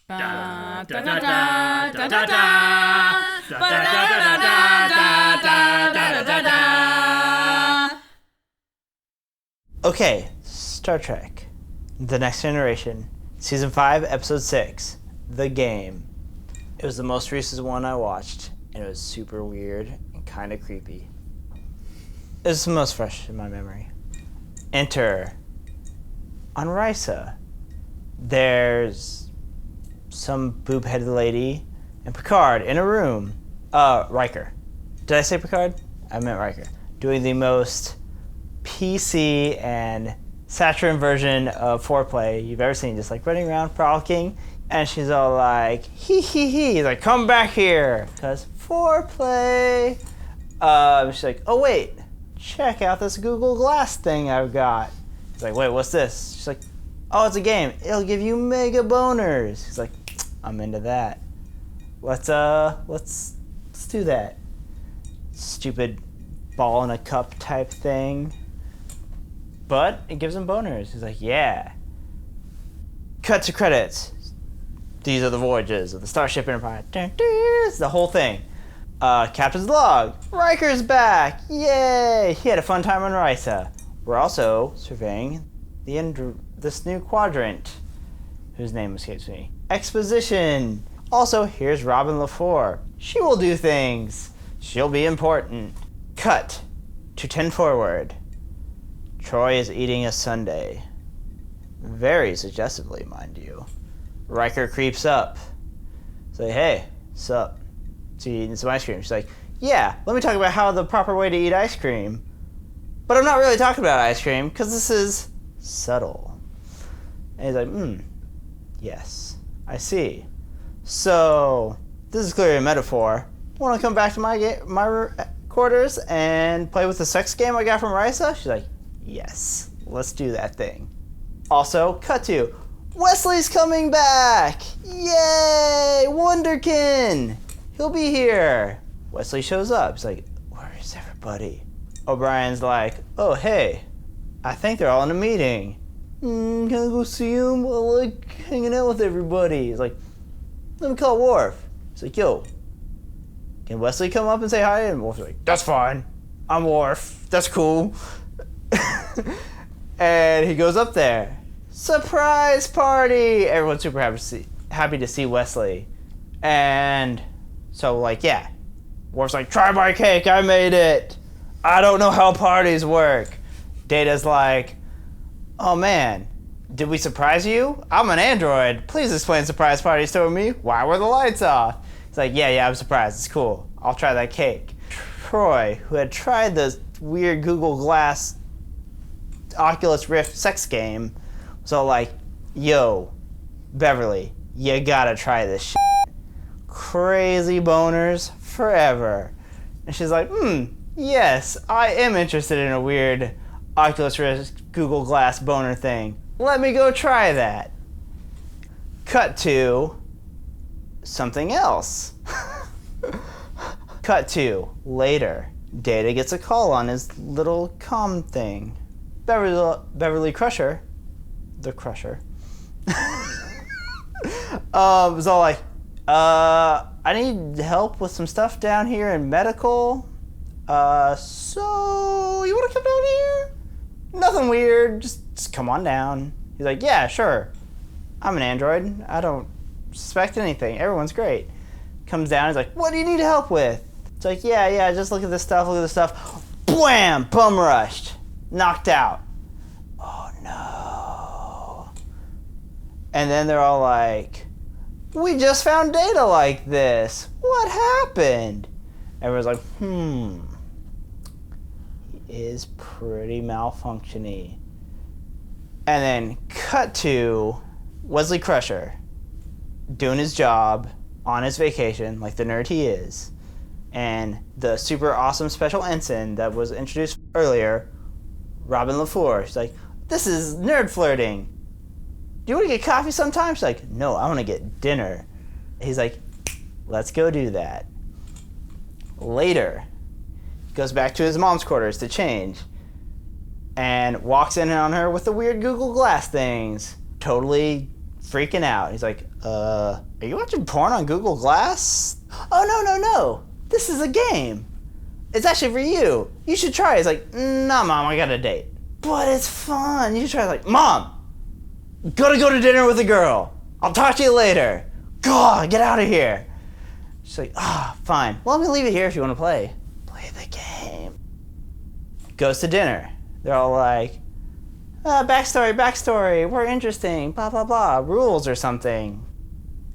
Okay, Star Trek, The Next Generation, Season 5, Episode 6, The Game. It was the most recent one I watched, and it was super weird and kind of creepy. It was the most fresh in my memory. Enter. On Risa, there's some boob-headed lady and Picard in a room. Riker. Did I say Picard? I meant Riker. Doing the most PC and Saturn version of foreplay you've ever seen. Just like running around, frolicking. And she's all like, hee hee hee. He's like, come back here. Because foreplay. She's like, oh wait, check out this Google Glass thing I've got. He's like, wait, what's this? She's like, oh, it's a game. It'll give you mega boners. He's like, I'm into that. Let's do that. Stupid ball in a cup type thing. But it gives him boners. He's like, yeah. Cut to credits. These are the voyages of the Starship Enterprise. It's the whole thing. Captain's log. Riker's back. Yay! He had a fun time on Risa. We're also surveying this new quadrant, whose name escapes me. Exposition. Also, here's Robin LaFore. She will do things. She'll be important. Cut to 10 forward. Troi is eating a sundae. Very suggestively, mind you. Riker creeps up. Say, hey, sup? So you eating some ice cream? She's like, yeah, let me talk about how the proper way to eat ice cream. But I'm not really talking about ice cream, because this is subtle. And he's like, yes, I see. So, this is clearly a metaphor. Want to come back to my quarters and play with the sex game I got from Risa? She's like, yes, let's do that thing. Also, cut to, Wesley's coming back! Yay! Wonderkin! He'll be here. Wesley shows up. He's like, where is everybody? O'Brien's like, oh, hey, I think they're all in a meeting. Can I go see them? I like hanging out with everybody. He's like, let me call Worf. He's like, yo, can Wesley come up and say hi? And Worf's like, that's fine. I'm Worf. That's cool. And he goes up there. Surprise party! Everyone's super happy to see Wesley. And so, like, yeah. Worf's like, try my cake, I made it. I don't know how parties work. Data's like, oh man, did we surprise you? I'm an android. Please explain surprise parties to me. Why were the lights off? He's like, yeah, I'm surprised. It's cool. I'll try that cake. Troi, who had tried the weird Google Glass Oculus Rift sex game, was all like, yo, Beverly, you gotta try this shit. Crazy boners forever. And she's like, yes, I am interested in a weird Oculus Rift Google Glass boner thing. Let me go try that. Cut to something else. Cut to later. Data gets a call on his little comm thing. Beverly Crusher, the Crusher, was all like, I need help with some stuff down here in medical. So you want to come down here? Nothing weird, just come on down. He's like, yeah, sure. I'm an android. I don't suspect anything. Everyone's great. Comes down, he's like, what do you need help with? It's like, yeah, just look at this stuff. Bwam! Bum rushed. Knocked out. Oh no. And then they're all like, we just found data like this. What happened? Everyone's like, he is pretty malfunctiony. And then cut to Wesley Crusher doing his job on his vacation like the nerd he is. And the super awesome special ensign that was introduced earlier, Robin LaFore. She's like, this is nerd flirting. Do you want to get coffee sometime? She's like, no, I want to get dinner. He's like, let's go do that. Later, he goes back to his mom's quarters to change and walks in on her with the weird Google Glass things. Totally freaking out. He's like, are you watching porn on Google Glass? Oh, no. This is a game. It's actually for you. You should try it. He's like, nah, Mom, I got a date. But it's fun. You should try it. Like, Mom, gotta go to dinner with a girl. I'll talk to you later. God, get out of here. She's like, fine. Well, let me leave it here if you want to play. Play the game. Goes to dinner. They're all like, backstory, we're interesting, blah, blah, blah, rules or something.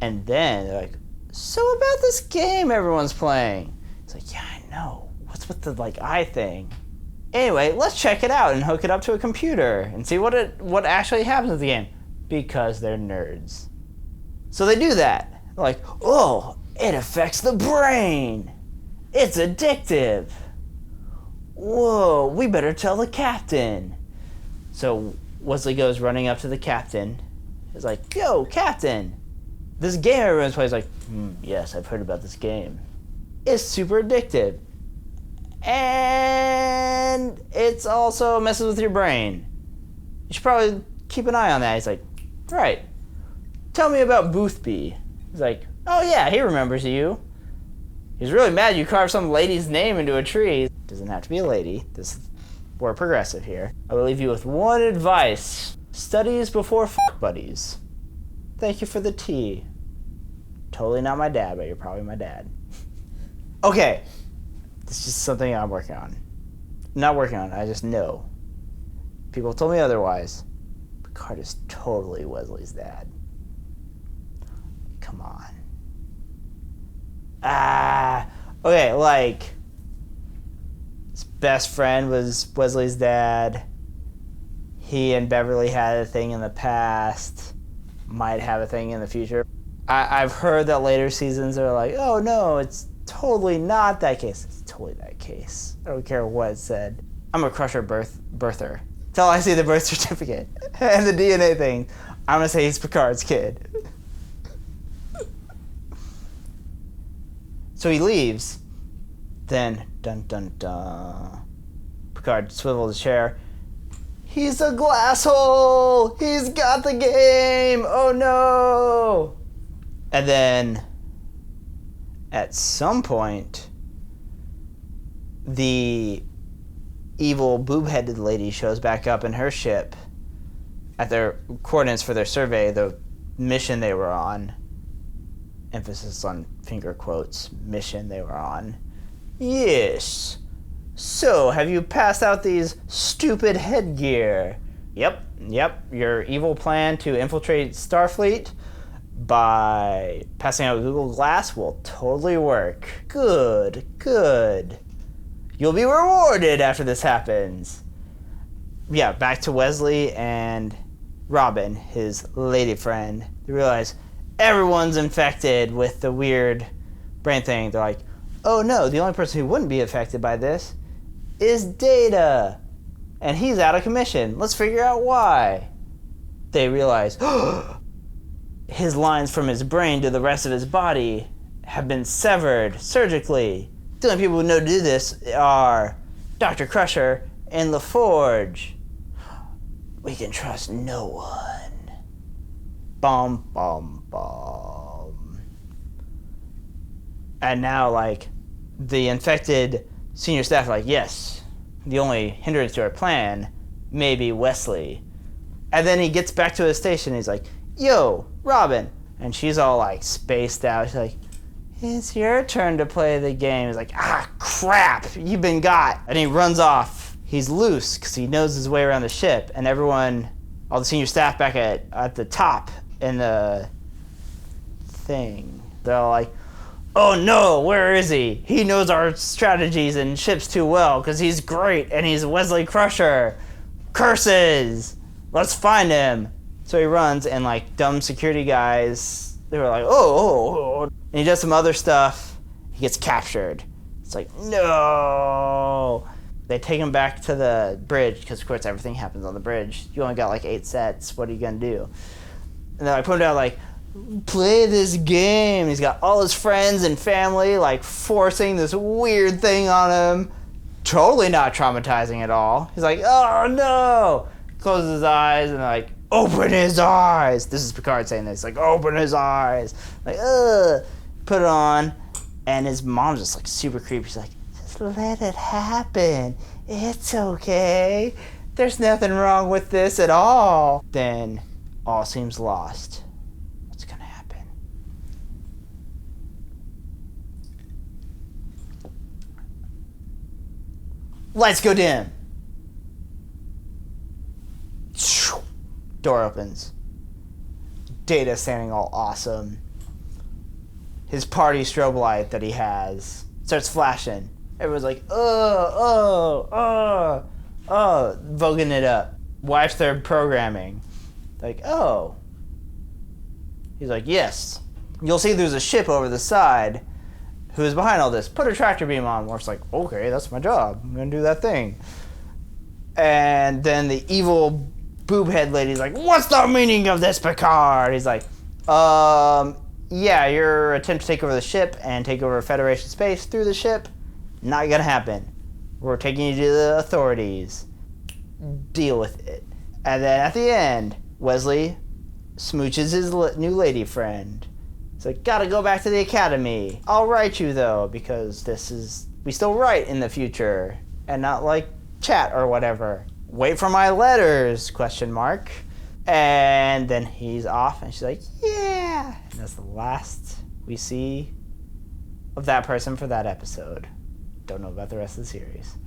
And then they're like, so about this game everyone's playing. It's like, yeah, I know. What's with the, eye thing? Anyway, let's check it out and hook it up to a computer and see what actually happens with the game. Because they're nerds. So they do that. They're like, oh, it affects the brain. It's addictive. Whoa, we better tell the captain. So Wesley goes running up to the captain. He's like, yo, Captain. This game everyone's playing is like, yes, I've heard about this game. It's super addictive. And it's also messes with your brain. You should probably keep an eye on that. He's like, right. Tell me about Boothby. He's like, oh yeah, he remembers you. He's really mad you carved some lady's name into a tree. Doesn't have to be a lady. We're progressive here. I will leave you with one advice. Studies before buddies. Thank you for the tea. Totally not my dad, but you're probably my dad. Okay. This is just something I'm working on. Not working on, I just know. People told me otherwise. Picard is totally Wesley's dad. Come on. Okay, his best friend was Wesley's dad. He and Beverly had a thing in the past. Might have a thing in the future. I've heard that later seasons are like, oh no, it's totally not that case. It's totally that case. I don't care what it said. I'm a crusher birther. Till I see the birth certificate and the DNA thing, I'm gonna say he's Picard's kid. So he leaves. Then, dun dun dun. Picard swivels his chair. He's a glass hole! He's got the game! Oh no! And then, at some point, the evil boob-headed lady shows back up in her ship at their coordinates for their survey, the mission they were on. Emphasis on finger quotes, mission they were on. Yes. So, have you passed out these stupid headgear? Yep. Your evil plan to infiltrate Starfleet by passing out Google Glass will totally work. Good. You'll be rewarded after this happens. Yeah, back to Wesley and Robin, his lady friend. They realize everyone's infected with the weird brain thing. They're like, oh no, the only person who wouldn't be affected by this is Data. And he's out of commission. Let's figure out why. They realize, his lines from his brain to the rest of his body have been severed surgically. The only people who know to do this are Dr. Crusher and LaFore. We can trust no one. Bum, bum, bum. And now, the infected senior staff are like, yes, the only hindrance to our plan may be Wesley. And then he gets back to his station and he's like, yo, Robin. And she's all, spaced out. She's like, it's your turn to play the game. He's like, crap, you've been got. And he runs off. He's loose because he knows his way around the ship. And everyone, all the senior staff back at the top in the thing, they're all like, oh no, where is he? He knows our strategies and ships too well because he's great and he's Wesley Crusher. Curses! Let's find him. So he runs and dumb security guys, they were like, oh. And he does some other stuff. He gets captured. It's like, no. They take him back to the bridge because, of course, everything happens on the bridge. You only got 8 sets. What are you going to do? And then I put him down play this game. He's got all his friends and family forcing this weird thing on him. Totally not traumatizing at all. He's like, oh no. Closes his eyes and open his eyes. This is Picard saying this, like, open his eyes. Like, put it on. And his mom's just, like, super creepy. She's like, just let it happen. It's okay. There's nothing wrong with this at all. Then all seems lost. What's gonna happen? Lights go dim. Door opens. Data standing all awesome. His party strobe light that he has starts flashing. Everyone's like, voguing it up. Watch their programming. Like, oh. He's like, yes. You'll see there's a ship over the side. Who's behind all this? Put a tractor beam on. Worf's like, okay, that's my job. I'm gonna do that thing. And then the evil Boob-Headed lady's like, what's the meaning of this, Picard? He's like, yeah, your attempt to take over the ship and take over Federation space through the ship, not gonna happen. We're taking you to the authorities. Deal with it. And then at the end, Wesley smooches his new lady friend. He's like, gotta go back to the academy. I'll write you though, because we still write in the future and not like chat or whatever. Wait for my letters, ? And then he's off and she's like, yeah. And that's the last we see of that person for that episode. Don't know about the rest of the series.